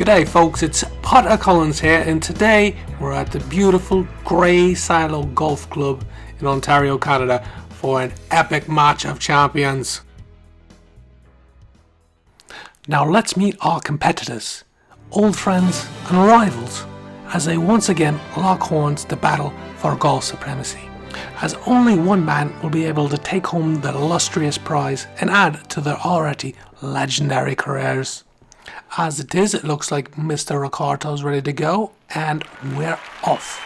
G'day folks, it's Potter Collins here, and today we're at the beautiful Grey Silo Golf Club in Ontario, Canada for an epic match of champions. Now let's meet our competitors, old friends and rivals, as they once again lock horns to battle for golf supremacy, as only one man will be able to take home the illustrious prize and add to their already legendary careers. As it is, it looks like Mr. Ricardo's ready to go, and we're off.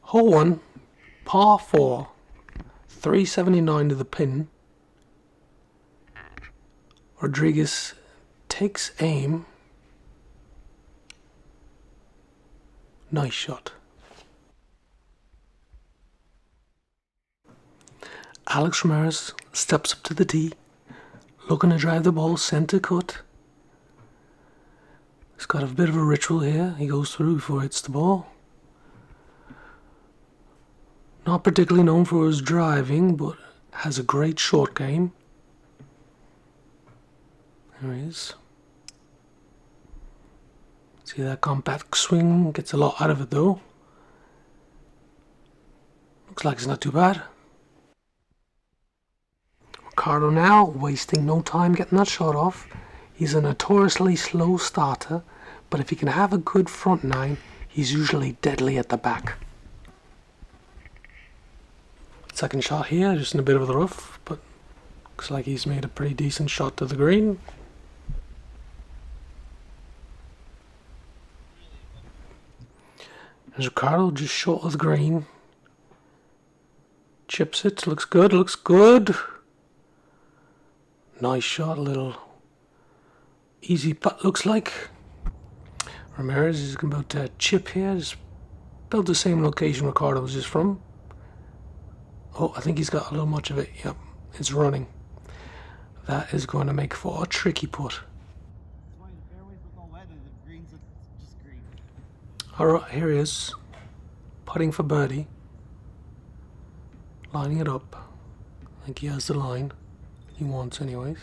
Hole 1, par 4, 379 to the pin. Rodrigues takes aim. Nice shot. Ramirez steps up to the tee, looking to drive the ball centre cut. He's got a bit of a ritual here. He goes through before he hits the ball. Not particularly known for his driving, but has a great short game. There he is. See that compact swing? Gets a lot out of it though. Looks like it's not too bad. Ricardo now, wasting no time getting that shot off. He's a notoriously slow starter, but if he can have a good front nine, he's usually deadly at the back. Second shot here, just in a bit of the rough, but looks like he's made a pretty decent shot to the green. There's Ricardo just short of the green. Chips it, looks good, looks good. Nice shot, a little easy putt looks like. Ramirez is about to chip here, just about the same location Ricardo was just from. Oh, I think he's got a little much of it. Yep, it's running. That is going to make for a tricky putt. Alright, here he is. Putting for birdie. Lining it up. I think he has the line. He wants anyways.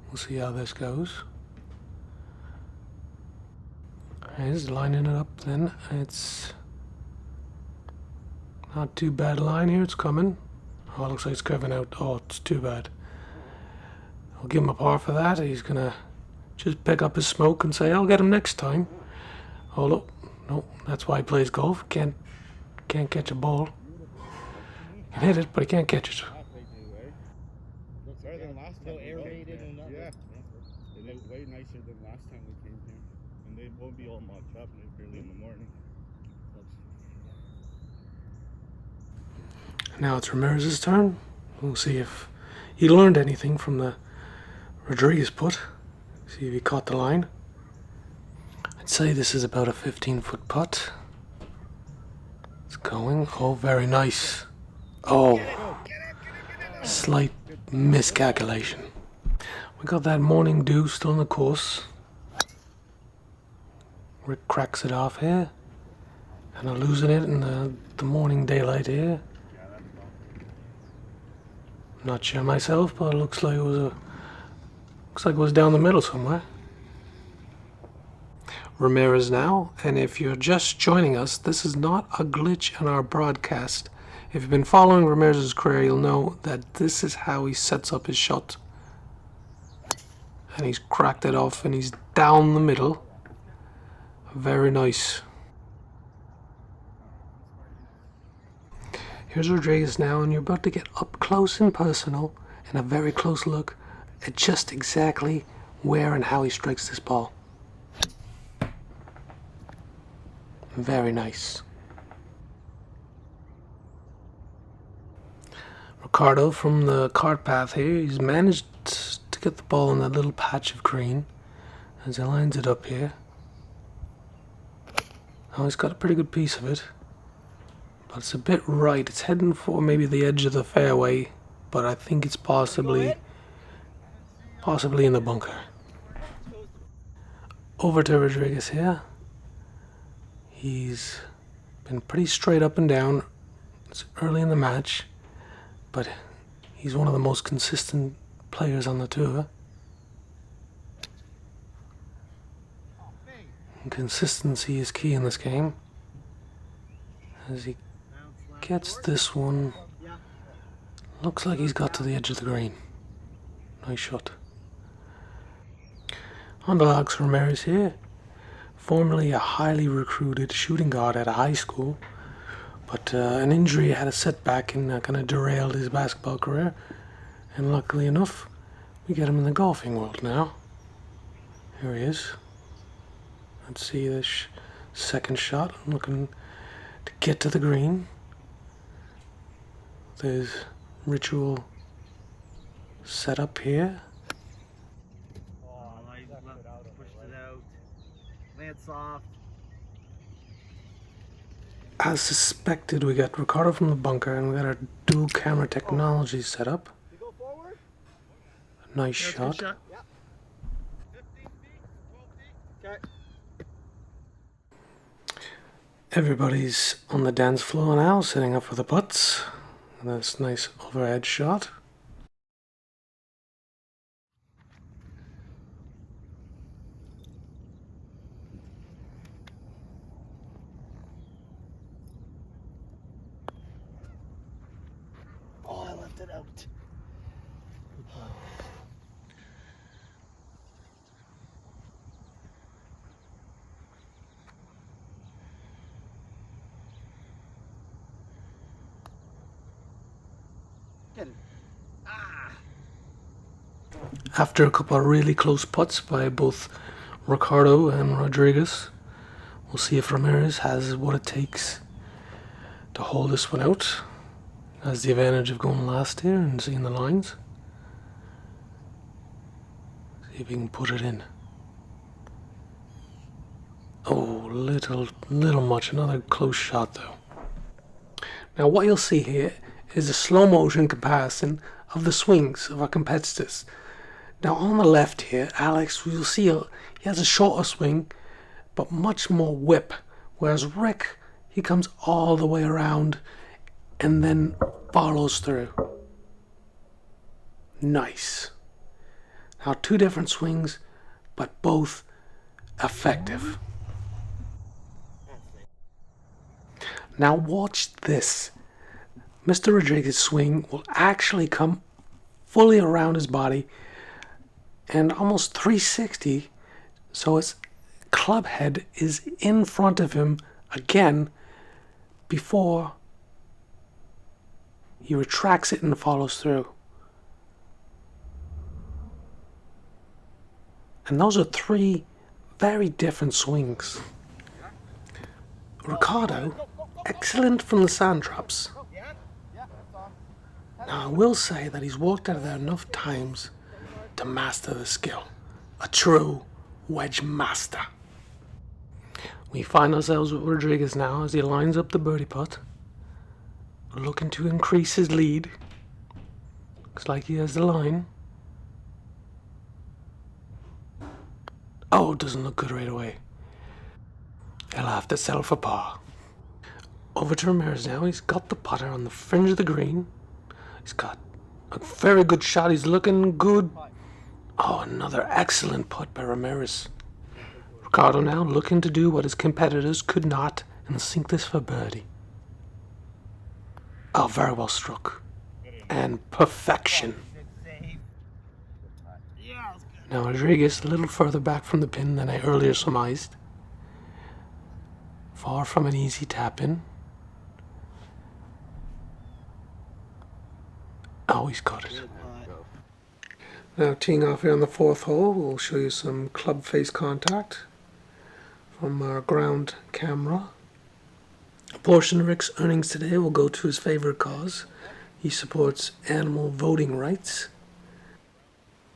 We'll see how this goes. He's lining it up then. It's not too bad line here, it's coming. Oh, it looks like it's curving out. Oh, it's too bad. I'll give him a par for that. He's gonna just pick up his smoke and say, I'll get him next time. Oh, look. No, that's why he plays golf. Can't catch a ball. Can hit it, but he can't catch it. Looks better than last time. Aerated and that. Yeah. It looks way nicer than last time we came here. And they won't be all mucked up early in the morning. Now it's Ramirez's turn. We'll see if he learned anything from the Rodrigues putt. See if he caught the line. I'd say this is about a 15-foot putt. It's going. Oh, very nice. Oh, slight miscalculation. We got that morning dew still in the course. Rick cracks it off here. And I'm losing it in the morning daylight here. Not sure myself, but it looks like it was down the middle somewhere. Ramirez now, and if you're just joining us, this is not a glitch in our broadcast. If you've been following Ramirez's career, you'll know that this is how he sets up his shot. And he's cracked it off, and he's down the middle. Very nice. Here's Rodrigues now, and you're about to get up close and personal and a very close look at just exactly where and how he strikes this ball. Very nice. Ricardo from the cart path here, he's managed to get the ball in that little patch of green as he lines it up here. Oh, he's got a pretty good piece of it. but it's a bit right. It's heading for maybe the edge of the fairway, but I think it's possibly in the bunker. Over to Rodrigues here. He's been pretty straight up and down. It's early in the match, but he's one of the most consistent players on the tour. And consistency is key in this game. As he gets this one, looks like he's got to the edge of the green. Nice shot. On to Alex Ramirez here. Formerly a highly recruited shooting guard at a high school, but an injury had a setback and kind of derailed his basketball career. And luckily enough, we get him in the golfing world now. Here he is. Let's see this second shot. I'm looking to get to the green. There's ritual set up here. Pushed it out. Land soft. As suspected, we got Ricardo from the bunker and we got our dual camera technology set up. You go forward. Nice shot. Yeah. 15 feet, 12 feet. Okay. Everybody's on the dance floor now, setting up for the putts. And that's a nice overhead shot. Oh, I left it out. Get it. Ah. After a couple of really close putts by both Ricardo and Rodrigues, we'll see if Ramirez has what it takes to hold this one out. Has the advantage of going last here and seeing the lines. See if he can put it in. Oh, little much. Another close shot though. Now what you'll see here is a slow motion comparison of the swings of our competitors. Now on the left here, Alex, you'll see he has a shorter swing, but much more whip. Whereas Rick, he comes all the way around and then follows through. Nice. Now two different swings, but both effective. Now watch this. Mr. Rodrigues' swing will actually come fully around his body and almost 360, so his club head is in front of him again before he retracts it and follows through. And those are three very different swings. Ricardo, excellent from the sand traps. Now I will say that he's walked out of there enough times to master the skill. A true wedge master. We find ourselves with Rodrigues now as he lines up the birdie putt, looking to increase his lead. Looks like he has the line. Oh, it doesn't look good right away. He'll have to settle for par. Over to Ramirez now. He's got the putter on the fringe of the green. He's got a very good shot. He's looking good. Oh, another excellent putt by Ramirez. Ricardo now looking to do what his competitors could not and sink this for birdie. Oh, very well struck. And perfection. Now Rodrigues a little further back from the pin than I earlier surmised. Far from an easy tap-in. Oh, he's got it. Now teeing off here on the fourth hole, we'll show you some club face contact from our ground camera. A portion of Rick's earnings today will go to his favorite cause. He supports animal voting rights.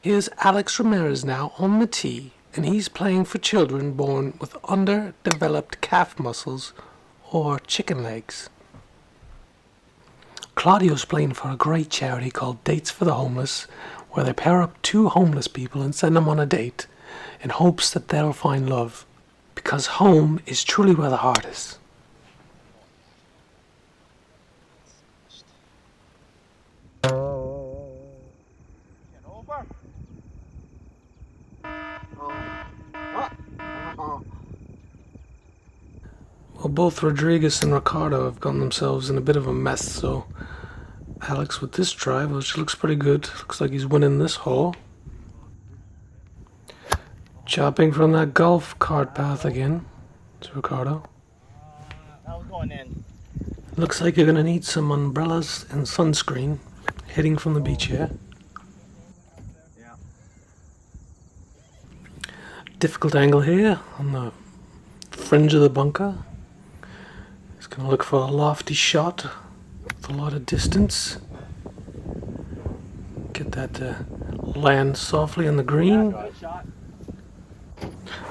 Here's Alex Ramirez now on the tee, and he's playing for children born with underdeveloped calf muscles or chicken legs. Claudio's playing for a great charity called Dates for the Homeless, where they pair up two homeless people and send them on a date in hopes that they'll find love. Because home is truly where the heart is. Well, both Rodrigues and Ricardo have gotten themselves in a bit of a mess, so Alex with this drive, which looks pretty good. Looks like he's winning this hole. Chopping from that golf cart path again. It's Ricardo. That was going in. Looks like you're going to need some umbrellas and sunscreen heading from the beach here. Yeah. Difficult angle here on the fringe of the bunker. He's going to look for a lofty shot with a lot of distance. Get that to land softly on the green.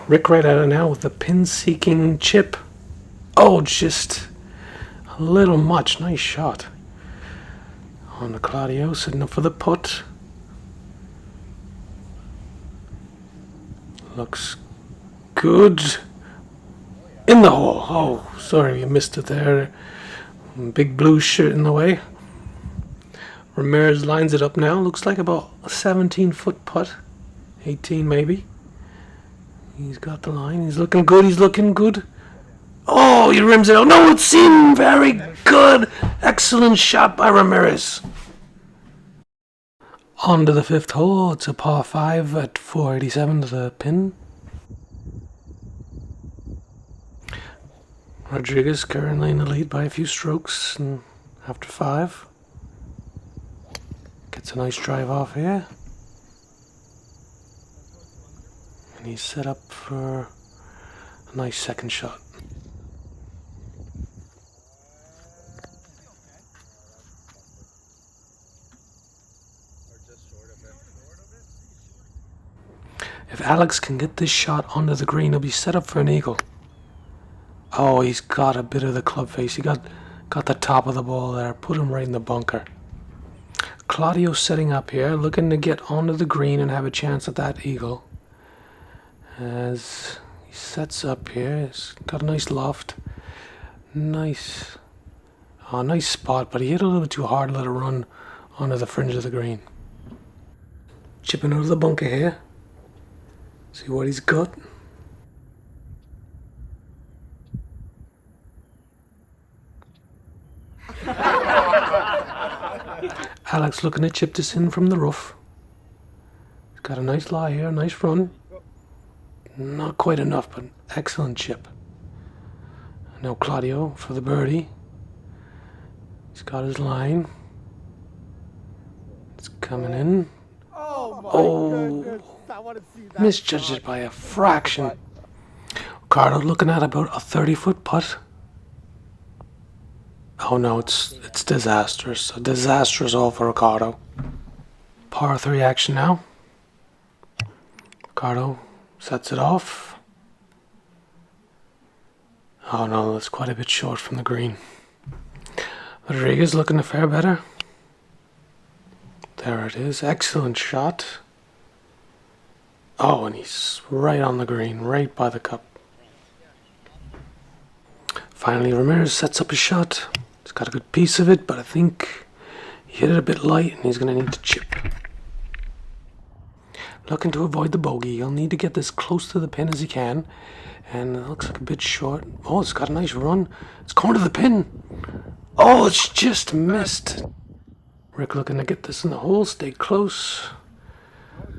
Rick right at it now with the pin-seeking chip. Oh, just a little much. Nice shot. On to Claudio, sitting up for the putt. Looks good. In the hole. Oh, sorry, you missed it there. Big blue shirt in the way. Ramirez lines it up now. Looks like about a 17-foot putt. 18 maybe. He's got the line. He's looking good. He's looking good. Oh, he rims it out. No, it's in. Very good. Excellent shot by Ramirez. On to the fifth hole. It's a par 5 at 487 to the pin. Rodrigues currently in the lead by a few strokes and after 5. Gets a nice drive off here. And he's set up for a nice second shot. If Alex can get this shot onto the green, he'll be set up for an eagle. Oh, he's got a bit of the club face. He got the top of the ball there. Put him right in the bunker. Claudio's setting up here, looking to get onto the green and have a chance at that eagle. As he sets up here, he's got a nice loft. Nice spot, but he hit a little bit too hard to let it run onto the fringe of the green. Chipping out of the bunker here. See what he's got. Alex looking to chip this in from the rough. He's got a nice lie here, nice run. Not quite enough, but excellent chip. Now Claudio for the birdie. He's got his line. It's coming in. Oh, misjudged it by a fraction. Ricardo looking at about a 30-foot putt. Oh no, it's disastrous. A disastrous hole for Ricardo. Par 3 action now. Ricardo sets it off. Oh no, that's quite a bit short from the green. Rodrigues looking to fare better. There it is. Excellent shot. Oh, and he's right on the green, right by the cup. Finally, Ramirez sets up his shot. He's got a good piece of it, but I think he hit it a bit light and he's going to need to chip. Looking to avoid the bogey. He'll need to get this close to the pin as he can. And it looks like a bit short. Oh, it's got a nice run. It's going to the pin. Oh, it's just missed. Rick looking to get this in the hole. Stay close.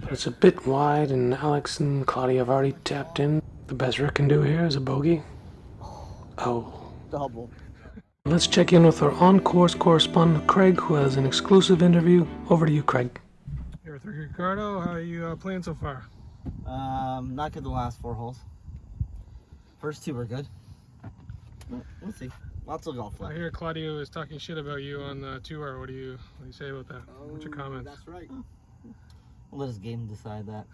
But it's a bit wide and Alex and Claudio have already tapped in. The best Rick can do here is a bogey. Oh. Double. Let's check in with our on-course correspondent, Craig, who has an exclusive interview. Over to you, Craig. Here with Ricardo. How are you playing so far? Not good the last 4 holes. First 2 were good. We'll see. Lots of golf I left. hear Claudio is talking shit about you on the tour. What do you say about that? What's your comments? That's right. We'll let his game decide that.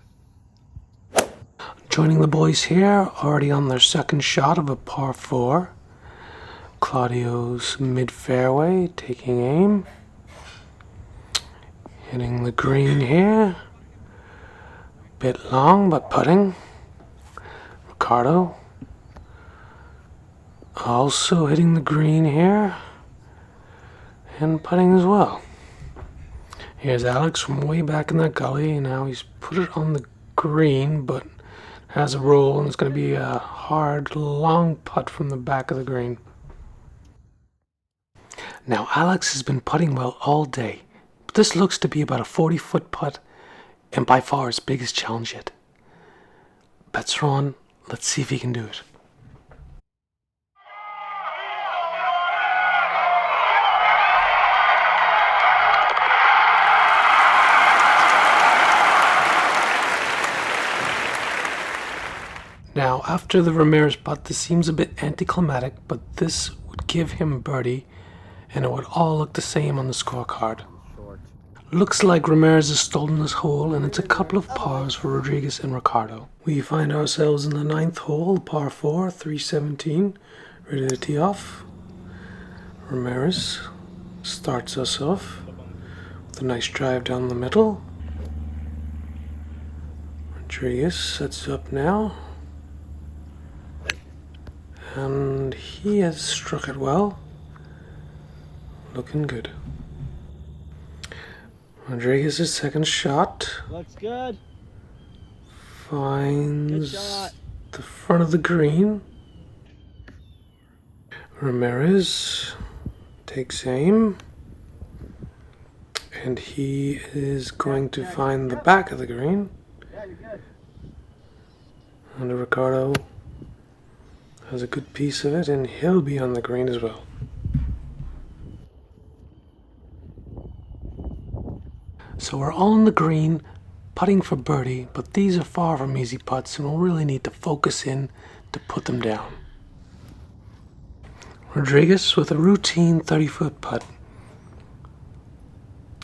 Joining the boys here, already on their second shot of a par 4. Claudio's mid-fairway, taking aim. Hitting the green here. Bit long, but putting. Ricardo. Also hitting the green here. And putting as well. Here's Alex from way back in that gully, and now he's put it on the green, but has a roll, and it's going to be a hard, long putt from the back of the green. Now, Alex has been putting well all day, but this looks to be about a 40-foot putt, and by far his biggest challenge yet. Bets are on. Let's see if he can do it. Now, after the Ramirez putt, this seems a bit anticlimactic, but this would give him birdie, and it would all look the same on the scorecard. Looks like Ramirez has stolen this hole, and it's a couple of pars for Rodrigues and Ricardo. We find ourselves in the 9th hole, par 4, 317, ready to tee off. Ramirez starts us off with a nice drive down the middle. Rodrigues sets up now. And he has struck it well. Looking good. Rodrigues' second shot. Looks good. Finds Good shot. the front of the green. Ramirez takes aim. And he is going to find the back of the green. Yeah, you're good. And Ricardo has a good piece of it, and he'll be on the green as well. So we're all on the green, putting for birdie, but these are far from easy putts, and we'll really need to focus in to put them down. Rodrigues with a routine 30-foot putt.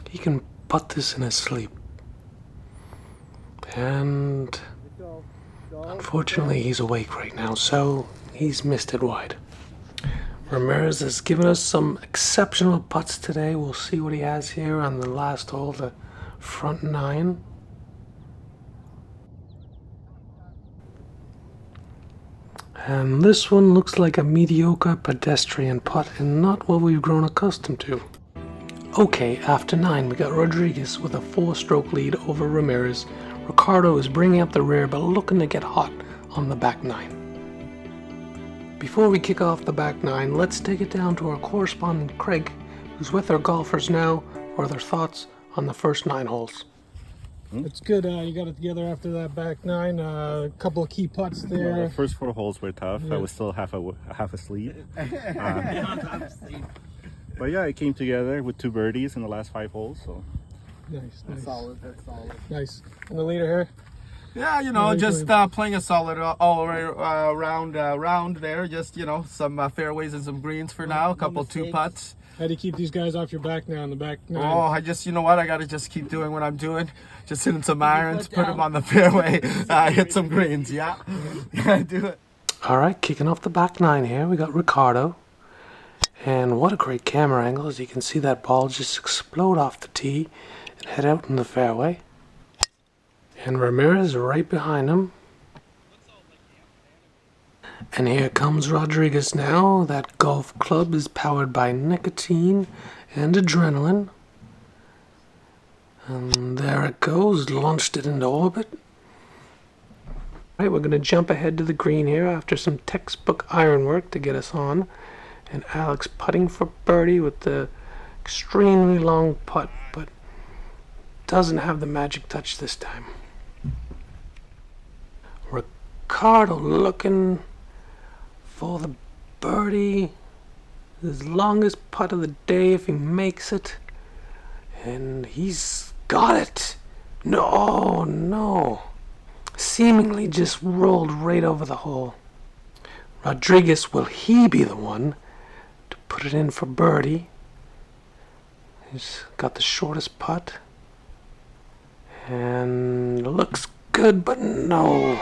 He can putt this in his sleep. And unfortunately, he's awake right now, so he's missed it wide. Ramirez has given us some exceptional putts today. We'll see what he has here on the last hole, the front 9. And this one looks like a mediocre pedestrian putt and not what we've grown accustomed to. Okay, after 9, we got Rodrigues with a 4-stroke lead over Ramirez. Ricardo is bringing up the rear, but looking to get hot on the back 9. Before we kick off the back 9, let's take it down to our correspondent Craig, who's with our golfers now for their thoughts on the first 9 holes. It's good. You got it together after that back 9. A couple of key putts there. Well, the first 4 holes were tough. Yeah. I was still half asleep. But yeah, it came together with 2 birdies in the last 5 holes. So Nice. That's solid. That's solid. Nice. And the leader here? Yeah, you know, just playing a solid all round there. Just, you know, some fairways and some greens for now. A couple 2 putts. How do you keep these guys off your back now in the back 9? Oh, I just, you know what? I got to just keep doing what I'm doing. Just hitting some irons, put them on the fairway, hit some greens. Yeah, do it. All right, kicking off the back 9 here, we got Ricardo. And what a great camera angle, as you can see that ball just explode off the tee and head out in the fairway. And Ramirez right behind him. And here comes Rodrigues now. That golf club is powered by nicotine and adrenaline. And there it goes, launched it into orbit. Alright, we're going to jump ahead to the green here after some textbook ironwork to get us on. And Alex putting for birdie with the extremely long putt, but doesn't have the magic touch this time. Ricardo looking for the birdie, his longest putt of the day if he makes it, and he's got it. No, seemingly just rolled right over the hole. Rodrigues, will he be the one to put it in for birdie? He's got the shortest putt and looks good, but no.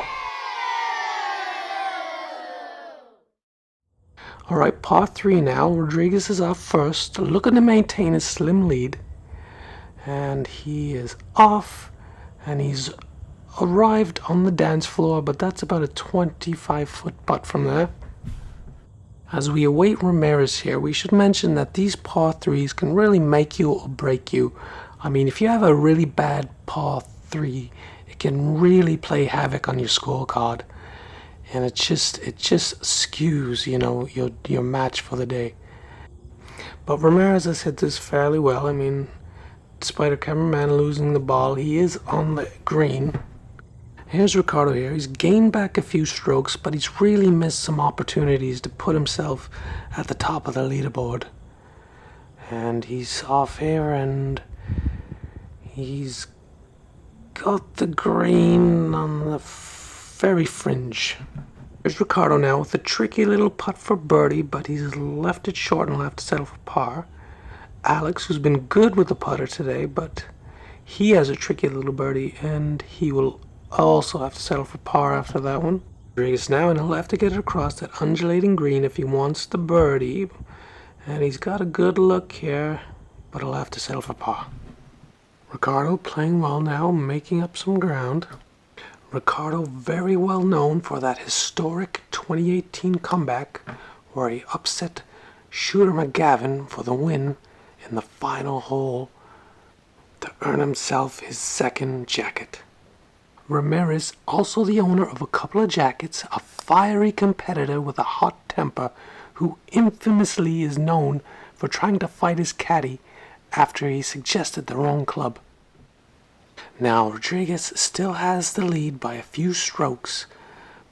Alright, par 3 now. Rodrigues is off first, looking to maintain his slim lead. And he is off, and he's arrived on the dance floor, but that's about a 25-foot putt from there. As we await Ramirez here, we should mention that these par 3s can really make you or break you. I mean, if you have a really bad par 3, it can really play havoc on your scorecard. And it just skews, you know, your match for the day. But Ramirez has hit this fairly well. I mean, despite our cameraman losing the ball, he is on the green. Here's Ricardo here. He's gained back a few strokes, but he's really missed some opportunities to put himself at the top of the leaderboard. And he's off here, and he's got the green on the very fringe. There's Ricardo now with a tricky little putt for birdie, but he's left it short and will have to settle for par. Alex, who's been good with the putter today, but he has a tricky little birdie, and he will also have to settle for par after that one. Rodrigues now, and he'll have to get it across that undulating green if he wants the birdie. And he's got a good look here, but he'll have to settle for par. Ricardo playing well now, making up some ground. Ricardo very well known for that historic 2018 comeback where he upset Shooter McGavin for the win in the final hole to earn himself his second jacket. Ramirez, also the owner of a couple of jackets, a fiery competitor with a hot temper who infamously is known for trying to fight his caddy after he suggested the wrong club. Now, Rodrigues still has the lead by a few strokes,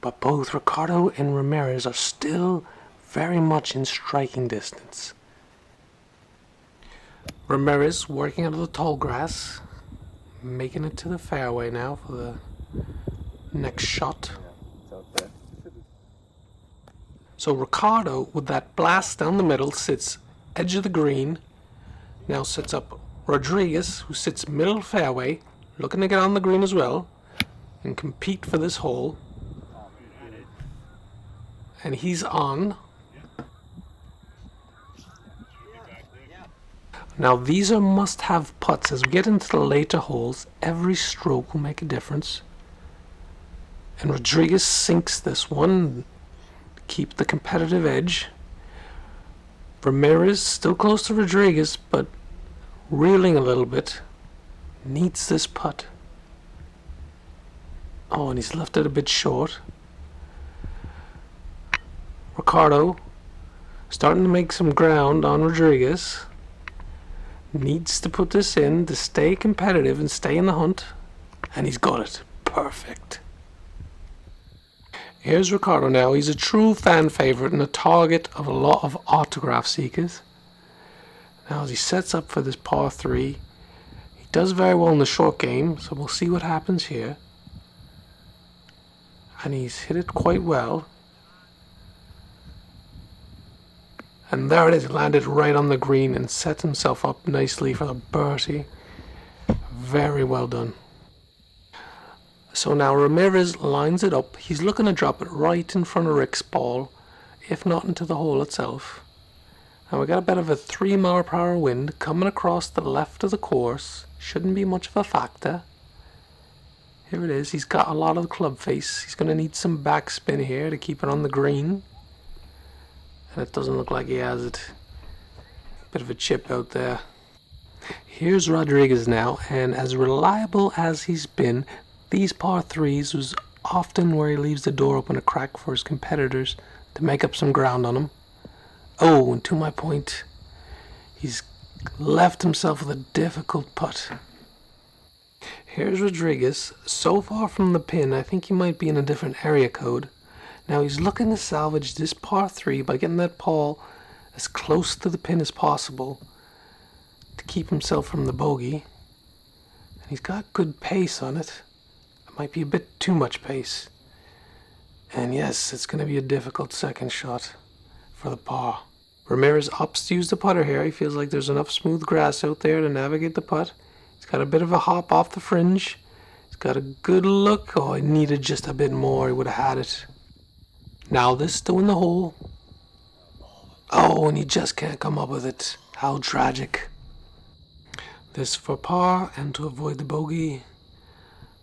but both Ricardo and Ramirez are still very much in striking distance. Ramirez working out of the tall grass, making it to the fairway now for the next shot. So Ricardo, with that blast down the middle, sits edge of the green, now sets up Rodrigues, who sits middle fairway, looking to get on the green as well and compete for this hole. And he's on. Now these are must-have putts. As we get into the later holes, every stroke will make a difference. And Rodrigues sinks this one to keep the competitive edge. Ramirez still close to Rodrigues, but reeling a little bit. Needs this putt. Oh, and he's left it a bit short. Ricardo starting to make some ground on Rodrigues. Needs to put this in to stay competitive and stay in the hunt. And he's got it. Perfect. Here's Ricardo now. He's a true fan favorite and a target of a lot of autograph seekers. Now as he sets up for this par 3, he does very well in the short game, so we'll see what happens here. And he's hit it quite well. And there it is, landed right on the green and set himself up nicely for the birdie. Very well done. So now Ramirez lines it up. He's looking to drop it right in front of Rick's ball, if not into the hole itself. And we got a bit of a 3-mile-per-hour wind coming across the left of the course. Shouldn't be much of a factor. Here it is. He's got a lot of the club face. He's going to need some backspin here to keep it on the green. And it doesn't look like he has it. Bit of a chip out there. Here's Rodrigues now, and as reliable as he's been, these par 3s was often where he leaves the door open a crack for his competitors to make up some ground on him. Oh, and to my point, he's left himself with a difficult putt. Here's Rodrigues, so far from the pin, I think he might be in a different area code. Now he's looking to salvage this par 3 by getting that ball as close to the pin as possible to keep himself from the bogey. And he's got good pace on it. It might be a bit too much pace. And yes, it's going to be a difficult second shot for the par. Ramirez opts to use the putter here. He feels like there's enough smooth grass out there to navigate the putt. He's got a bit of a hop off the fringe. He's got a good look. Oh, I needed just a bit more. He would have had it. Now this still in the hole. Oh, and he just can't come up with it. How tragic. This for par, and to avoid the bogey,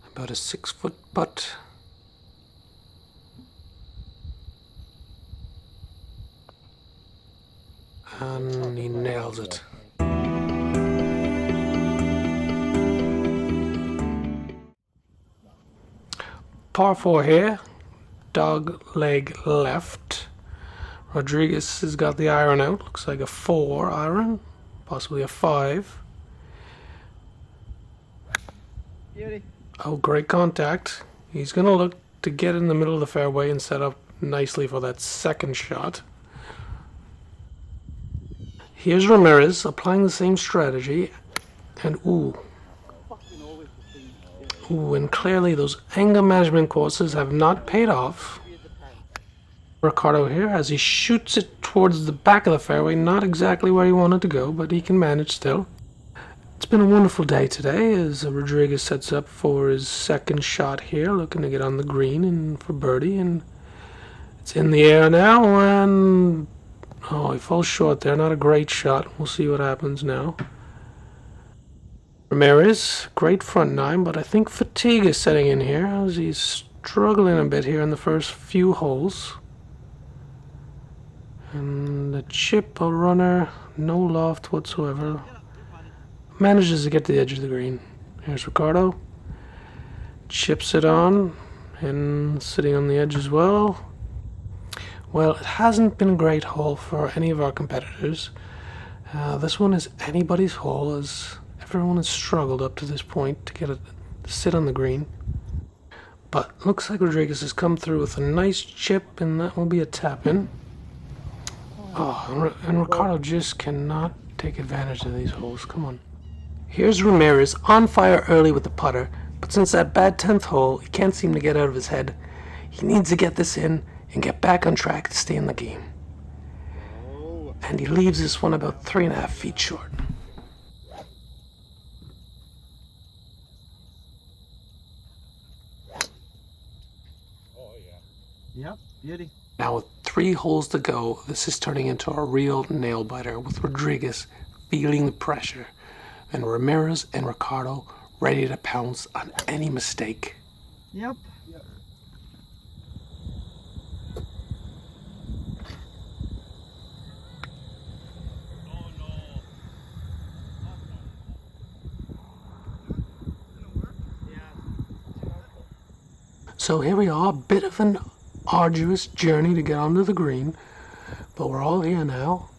about a 6-foot putt. And he nails it. Par 4 here, dog leg left. Rodrigues has got the iron out. Looks like a 4 iron, possibly a 5. Beauty. Oh, great contact. He's going to look to get in the middle of the fairway and set up nicely for that second shot. Here's Ramirez applying the same strategy, and and clearly those anger management courses have not paid off. Ricardo here as he shoots it towards the back of the fairway, not exactly where he wanted to go, but he can manage still. It's been a wonderful day today as Rodrigues sets up for his second shot here, looking to get on the green and for birdie, and it's in the air now, and oh, he falls short there. Not a great shot. We'll see what happens now. Ramirez, great front nine, but I think fatigue is setting in here as he's struggling a bit here in the first few holes. And the chip, a runner, no loft whatsoever. Manages to get to the edge of the green. Here's Ricardo. Chips it on and sitting on the edge as well. Well, it hasn't been a great hole for any of our competitors. This one is anybody's hole as everyone has struggled up to this point to get it to sit on the green. But looks like Rodrigues has come through with a nice chip, and that will be a tap-in. Oh, and Ricardo just cannot take advantage of these holes. Come on. Here's Ramirez on fire early with the putter, but since that bad 10th hole, he can't seem to get out of his head. He needs to get this in and get back on track to stay in the game. And he leaves this one about 3.5 feet short. Yep, beauty. Now with 3 holes to go, this is turning into a real nail-biter with Rodrigues feeling the pressure and Ramirez and Ricardo ready to pounce on any mistake. Yep. So here we are, a bit of an arduous journey to get onto the green, but we're all here now.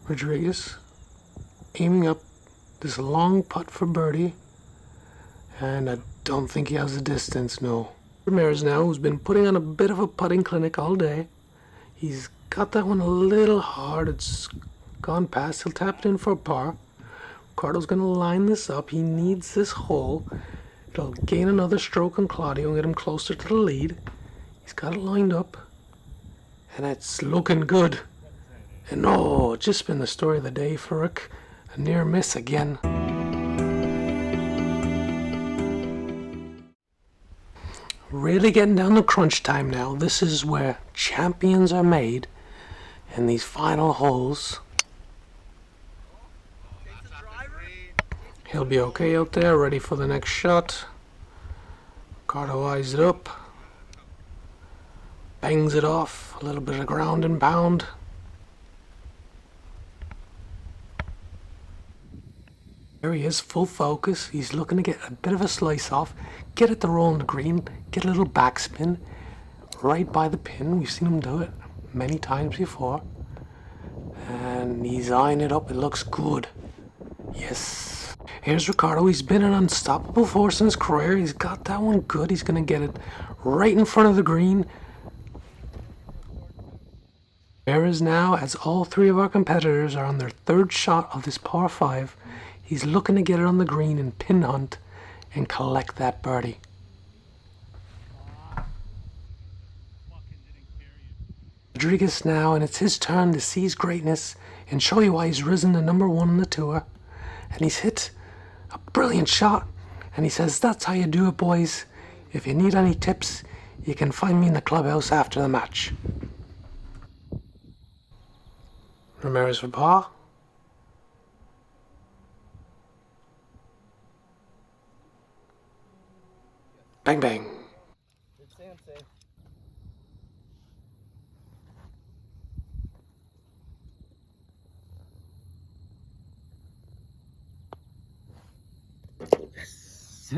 Rodrigues aiming up this long putt for birdie, and I don't think he has the distance, no. Ramirez now, who's been putting on a bit of a putting clinic all day. He's got that one a little hard, it's gone past, he'll tap it in for a par. Ricardo's going to line this up, he needs this hole. It'll gain another stroke on Claudio and get him closer to the lead. He's got it lined up, and it's looking good. And oh, just been the story of the day for Rick. A near miss again. Really getting down to crunch time now. This is where champions are made in these final holes. He'll be okay out there, ready for the next shot. Ricardo eyes it up. Bangs it off, a little bit of ground and pound. There he is, full focus. He's looking to get a bit of a slice off, get it to roll on the green, get a little backspin right by the pin. We've seen him do it many times before. And he's eyeing it up, it looks good. Yes. Here's Ricardo, he's been an unstoppable force in his career. He's got that one good, he's going to get it right in front of the green. Ramirez now, as all 3 of our competitors are on their 3rd shot of this par 5, he's looking to get it on the green and pin hunt and collect that birdie. Rodrigues now, and it's his turn to seize greatness and show you why he's risen to number 1 on the tour. And he's hit a brilliant shot, and he says, "That's how you do it, boys. If you need any tips, you can find me in the clubhouse after the match." Ramirez for par. Bang bang. Good sensei.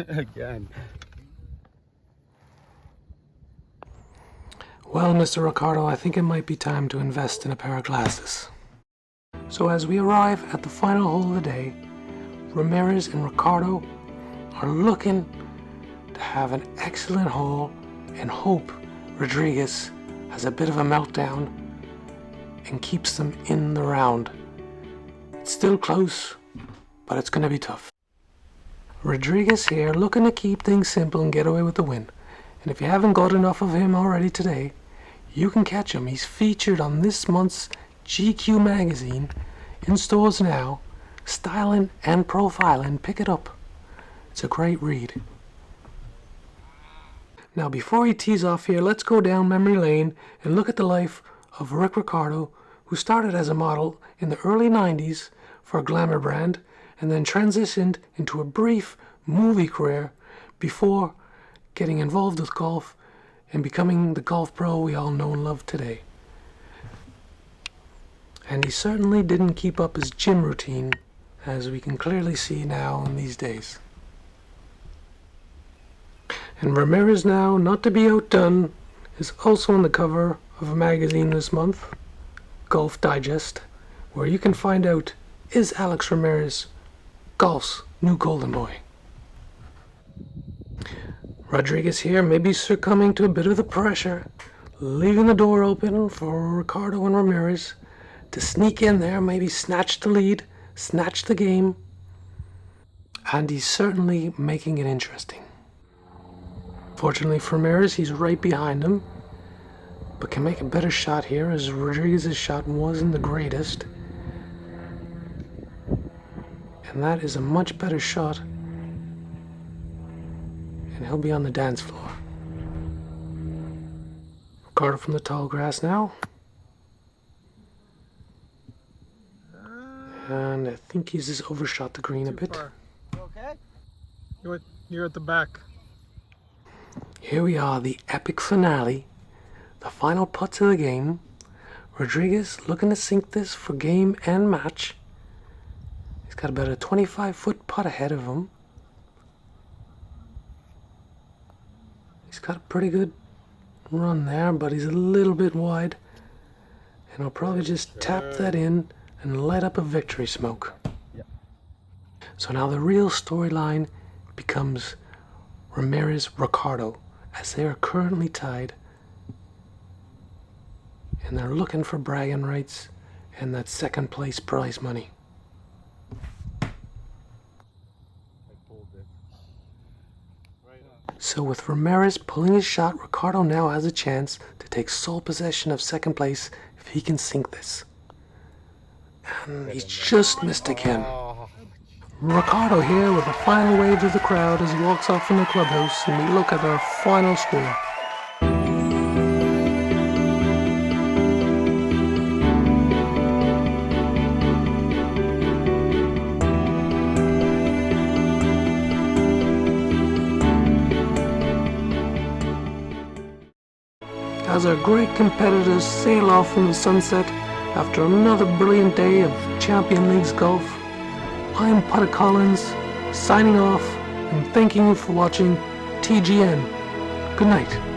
Again. Well, Mr. Ricardo, I think it might be time to invest in a pair of glasses. So as we arrive at the final hole of the day, Ramirez and Ricardo are looking to have an excellent hole and hope Rodrigues has a bit of a meltdown and keeps them in the round. It's still close, but it's going to be tough. Rodrigues here looking to keep things simple and get away with the win. And if you haven't got enough of him already today, you can catch him. He's featured on this month's GQ magazine in stores now. Styling and profiling. Pick it up. It's a great read. Now before he tees off here, let's go down memory lane and look at the life of Rick Ricardo, who started as a model in the early 90s for a glamour brand and then transitioned into a brief movie career before getting involved with golf and becoming the golf pro we all know and love today. And he certainly didn't keep up his gym routine, as we can clearly see now in these days. And Ramirez now, not to be outdone, is also on the cover of a magazine this month, Golf Digest, where you can find out, is Alex Ramirez golf's new golden boy? Rodrigues here may be succumbing to a bit of the pressure, leaving the door open for Ricardo and Ramirez to sneak in there, maybe snatch the lead, snatch the game, and he's certainly making it interesting. Fortunately for Ramirez, he's right behind him, but can make a better shot here, as Rodrigues' shot wasn't the greatest. And that is a much better shot, and he'll be on the dance floor. Ricardo from the tall grass now. And I think he's just overshot the green a bit. You okay? You're at the back. Here we are, the epic finale, the final putts of the game. Rodrigues looking to sink this for game and match. He's got about a 25-foot putt ahead of him. He's got a pretty good run there, but he's a little bit wide. And I'll probably just tap that in and light up a victory smoke. Yep. So now the real storyline becomes Ramirez-Ricardo, as they are currently tied. And they're looking for bragging rights and that second place prize money. So with Ramirez pulling his shot, Ricardo now has a chance to take sole possession of second place if he can sink this. And he's just missed again. Ricardo here with a final wave of the crowd as he walks off from the clubhouse, and we look at our final score. As our great competitors sail off in the sunset after another brilliant day of Champion Leagues golf, I'm Potter Collins, signing off and thanking you for watching TGN. Good night.